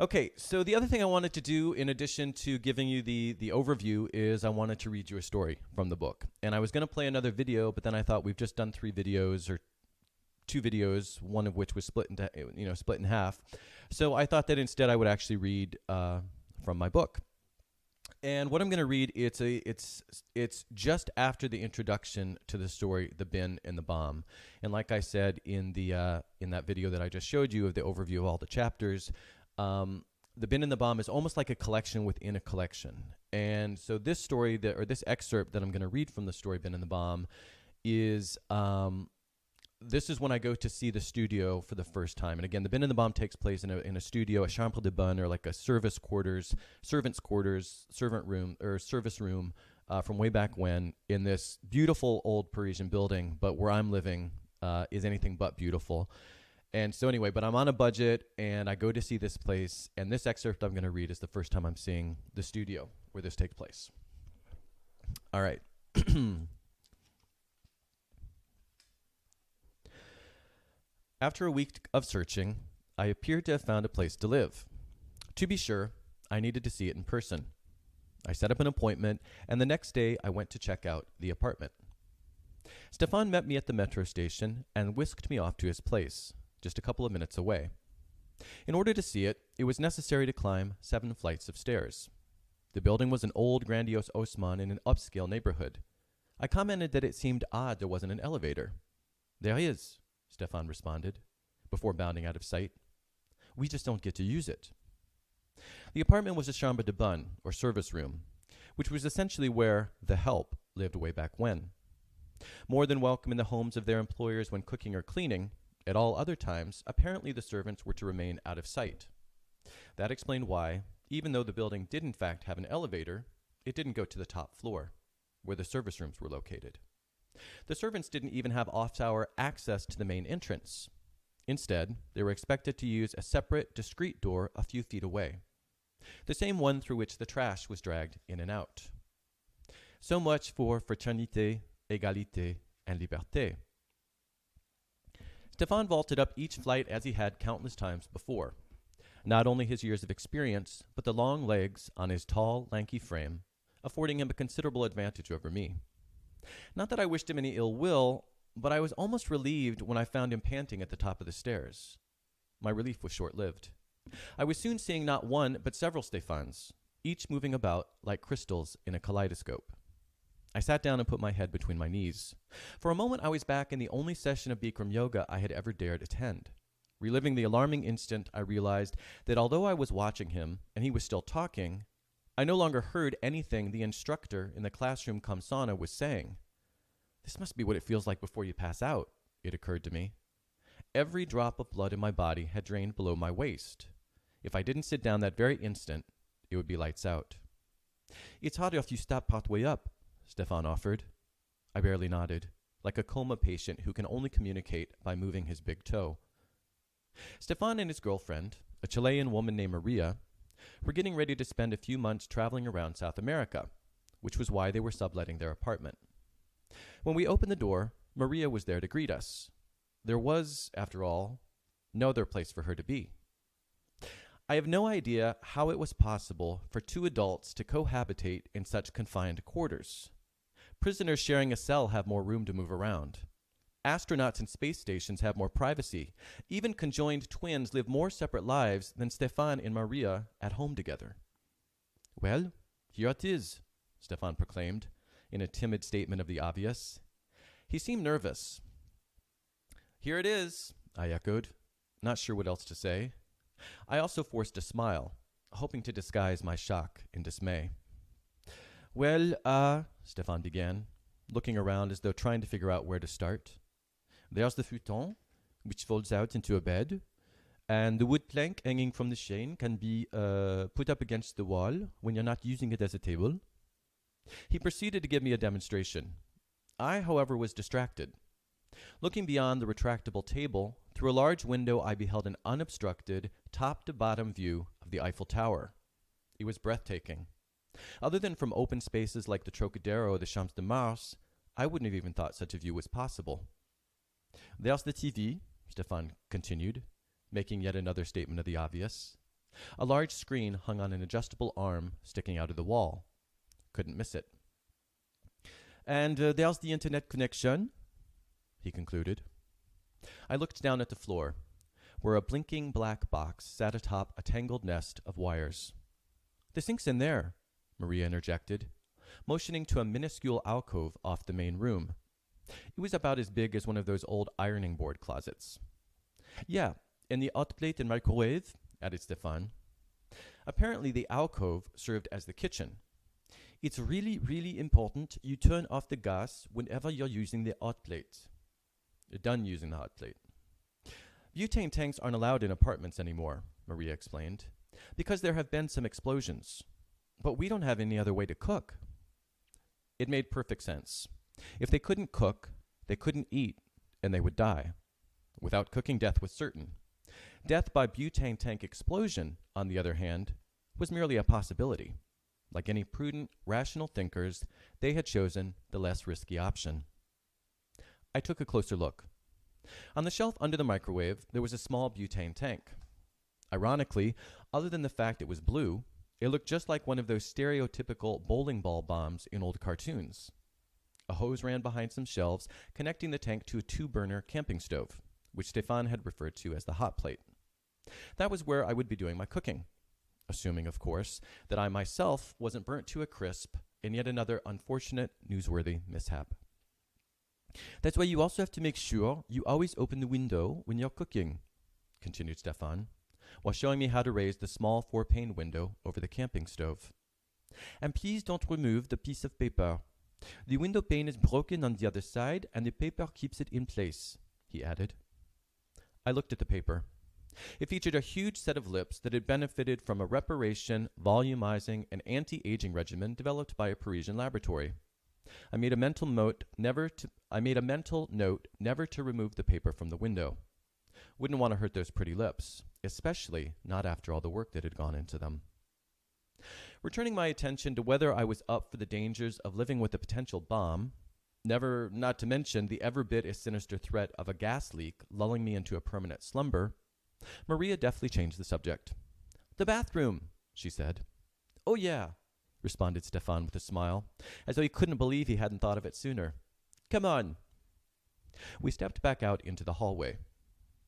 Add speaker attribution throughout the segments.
Speaker 1: Okay, so the other thing I wanted to do, in addition to giving you the overview, is I wanted to read you a story from the book. And I was going to play another video, but then I thought we've just done 3 videos, or 2 videos, one of which was split in half. So I thought that instead I would actually read from my book. And what I'm going to read, it's just after the introduction to the story, The Bin and the Bomb. And like I said in that video that I just showed you of the overview of all the chapters, The Bin and the Bomb is almost like a collection within a collection. And so this story, this excerpt that I'm going to read from the story Bin and the Bomb is, this is when I go to see the studio for the first time. And again, The Bin and the Bomb takes place in a studio, a chambre de bonne, or like a servant's quarters, servant room, or service room from way back when, in this beautiful old Parisian building. But where I'm living is anything but beautiful. And so anyway, but I'm on a budget, and I go to see this place, and this excerpt I'm going to read is the first time I'm seeing the studio where this takes place. All right. After a week of searching, I appeared to have found a place to live. To be sure, I needed to see it in person. I set up an appointment, and the next day I went to check out the apartment. Stefan met me at the metro station and whisked me off to his place, just a couple of minutes away. In order to see it, it was necessary to climb 7 flights of stairs. The building was an old, grandiose Haussmann in an upscale neighborhood. I commented that it seemed odd there wasn't an elevator. There is, Stefan responded, before bounding out of sight. We just don't get to use it. The apartment was a chambre de bonne, or service room, which was essentially where the help lived way back when. More than welcome in the homes of their employers when cooking or cleaning, at all other times, apparently the servants were to remain out of sight. That explained why, even though the building did in fact have an elevator, it didn't go to the top floor, where the service rooms were located. The servants didn't even have off-hour access to the main entrance. Instead, they were expected to use a separate, discreet door a few feet away, the same one through which the trash was dragged in and out. So much for fraternité, égalité, and liberté. Stefan vaulted up each flight as he had countless times before. Not only his years of experience, but the long legs on his tall, lanky frame, affording him a considerable advantage over me. Not that I wished him any ill will, but I was almost relieved when I found him panting at the top of the stairs. My relief was short-lived. I was soon seeing not one, but several Stefans, each moving about like crystals in a kaleidoscope. I sat down and put my head between my knees. For a moment, I was back in the only session of Bikram yoga I had ever dared attend. Reliving the alarming instant, I realized that although I was watching him, and he was still talking, I no longer heard anything the instructor in the classroom Kamsana was saying. This must be what it feels like before you pass out, it occurred to me. Every drop of blood in my body had drained below my waist. If I didn't sit down that very instant, it would be lights out. It's harder if you stop partway up, Stefan offered. I barely nodded, like a coma patient who can only communicate by moving his big toe. Stefan and his girlfriend, a Chilean woman named Maria, were getting ready to spend a few months traveling around South America, which was why they were subletting their apartment. When we opened the door, Maria was there to greet us. There was, after all, no other place for her to be. I have no idea how it was possible for 2 adults to cohabitate in such confined quarters. Prisoners sharing a cell have more room to move around. Astronauts in space stations have more privacy. Even conjoined twins live more separate lives than Stefan and Maria at home together. Well, here it is, Stefan proclaimed, in a timid statement of the obvious. He seemed nervous. Here it is, I echoed, not sure what else to say. I also forced a smile, hoping to disguise my shock and dismay. Well, Stefan began, looking around as though trying to figure out where to start. There's the futon, which folds out into a bed, and the wood plank hanging from the chain can be put up against the wall when you're not using it as a table. He proceeded to give me a demonstration. I, however, was distracted. Looking beyond the retractable table, through a large window I beheld an unobstructed, top-to-bottom view of the Eiffel Tower. It was breathtaking. Other than from open spaces like the Trocadero or the Champs de Mars, I wouldn't have even thought such a view was possible. There's the TV, Stefan continued, making yet another statement of the obvious. A large screen hung on an adjustable arm sticking out of the wall. Couldn't miss it. And there's the internet connection, he concluded. I looked down at the floor, where a blinking black box sat atop a tangled nest of wires. The sink's in there, Maria interjected, motioning to a minuscule alcove off the main room. It was about as big as one of those old ironing board closets. Yeah, and the hot plate and microwave, added Stefan. Apparently the alcove served as the kitchen. It's really, really important you turn off the gas whenever you're using the hot plate. You're done using the hot plate. Butane tanks aren't allowed in apartments anymore, Maria explained, because there have been some explosions. But we don't have any other way to cook. It made perfect sense. If they couldn't cook, they couldn't eat, and they would die. Without cooking, death was certain. Death by butane tank explosion, on the other hand, was merely a possibility. Like any prudent, rational thinkers, they had chosen the less risky option. I took a closer look. On the shelf under the microwave, there was a small butane tank. Ironically, other than the fact it was blue, it looked just like one of those stereotypical bowling ball bombs in old cartoons. A hose ran behind some shelves, connecting the tank to a 2-burner camping stove, which Stefan had referred to as the hot plate. That was where I would be doing my cooking, assuming, of course, that I myself wasn't burnt to a crisp in yet another unfortunate, newsworthy mishap. That's why you also have to make sure you always open the window when you're cooking, continued Stefan, while showing me how to raise the small 4-pane window over the camping stove. And please don't remove the piece of paper. The window pane is broken on the other side, and the paper keeps it in place, he added. I looked at the paper. It featured a huge set of lips that had benefited from a reparation, volumizing, and anti-aging regimen developed by a Parisian laboratory. I made a mental note never to remove the paper from the window. Wouldn't want to hurt those pretty lips, especially not after all the work that had gone into them. Returning my attention to whether I was up for the dangers of living with a potential bomb, not to mention the ever bit as sinister threat of a gas leak lulling me into a permanent slumber, Maria deftly changed the subject. The bathroom, she said. Oh yeah, responded Stefan with a smile, as though he couldn't believe he hadn't thought of it sooner. Come on. We stepped back out into the hallway.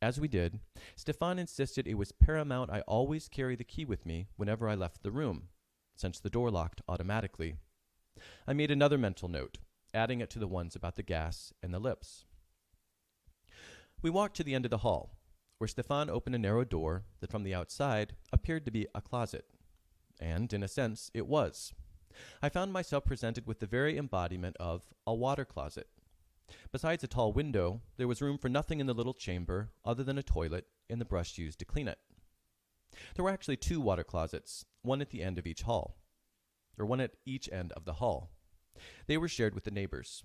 Speaker 1: As we did, Stefan insisted it was paramount I always carry the key with me whenever I left the room, since the door locked automatically. I made another mental note, adding it to the ones about the gas and the lips. We walked to the end of the hall, where Stefan opened a narrow door that from the outside appeared to be a closet. And, in a sense, it was. I found myself presented with the very embodiment of a water closet. Besides a tall window, there was room for nothing in the little chamber other than a toilet and the brush used to clean it. There were actually 2 water closets, one at the end of each hall, or one at each end of the hall. They were shared with the neighbors,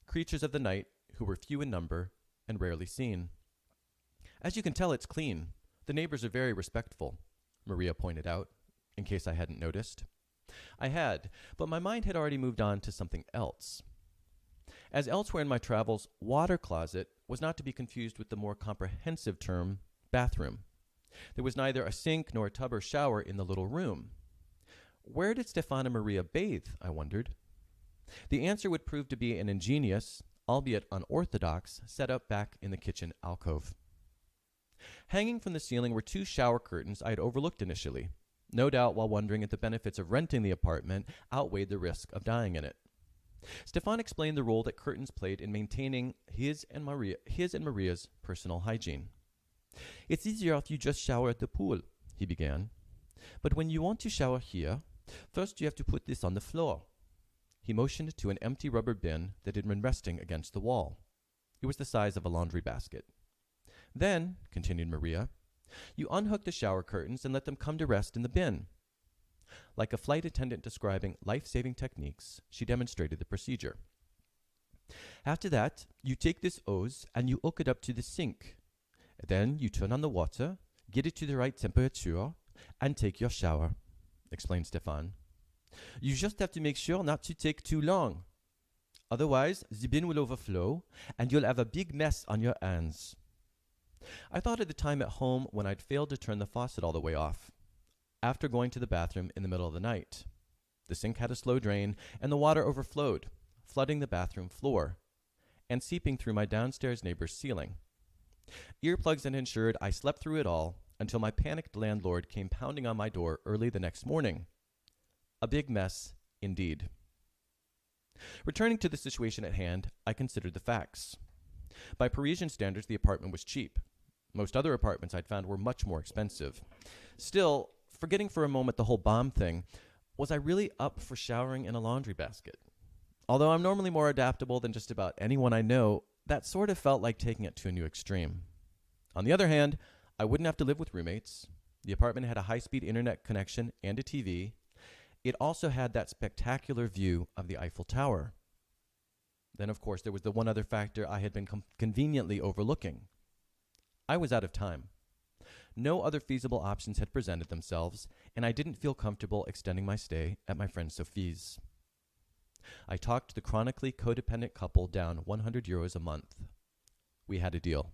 Speaker 1: creatures of the night who were few in number and rarely seen. As you can tell, it's clean. The neighbors are very respectful, Maria pointed out, in case I hadn't noticed. I had, but my mind had already moved on to something else. As elsewhere in my travels, water closet was not to be confused with the more comprehensive term bathroom. There was neither a sink nor a tub or shower in the little room. Where did Stefan and Maria bathe, I wondered? The answer would prove to be an ingenious, albeit unorthodox, setup back in the kitchen alcove. Hanging from the ceiling were 2 shower curtains I had overlooked initially, no doubt while wondering if the benefits of renting the apartment outweighed the risk of dying in it. Stefan explained the role that curtains played in maintaining his and Maria's personal hygiene. It's easier if you just shower at the pool, he began. But when you want to shower here, first you have to put this on the floor. He motioned to an empty rubber bin that had been resting against the wall. It was the size of a laundry basket. Then, continued Maria, you unhook the shower curtains and let them come to rest in the bin. Like a flight attendant describing life-saving techniques, she demonstrated the procedure. After that, you take this hose and you hook it up to the sink. Then you turn on the water, get it to the right temperature, and take your shower, explained Stefan. You just have to make sure not to take too long. Otherwise, the bin will overflow, and you'll have a big mess on your hands. I thought of the time at home when I'd failed to turn the faucet all the way off. after going to the bathroom in the middle of the night. The sink had a slow drain, and the water overflowed, flooding the bathroom floor and seeping through my downstairs neighbor's ceiling. Earplugs and ensured I slept through it all until my panicked landlord came pounding on my door early the next morning. A big mess, indeed. Returning to the situation at hand, I considered the facts. By Parisian standards, the apartment was cheap. Most other apartments I'd found were much more expensive. Still, forgetting for a moment the whole bomb thing, was I really up for showering in a laundry basket? Although I'm normally more adaptable than just about anyone I know, that sort of felt like taking it to a new extreme. On the other hand, I wouldn't have to live with roommates. The apartment had a high-speed internet connection and a TV. It also had that spectacular view of the Eiffel Tower. Then, of course, there was the one other factor I had been conveniently overlooking. I was out of time. No other feasible options had presented themselves, and I didn't feel comfortable extending my stay at my friend Sophie's. I talked the chronically codependent couple down €100 a month. We had a deal.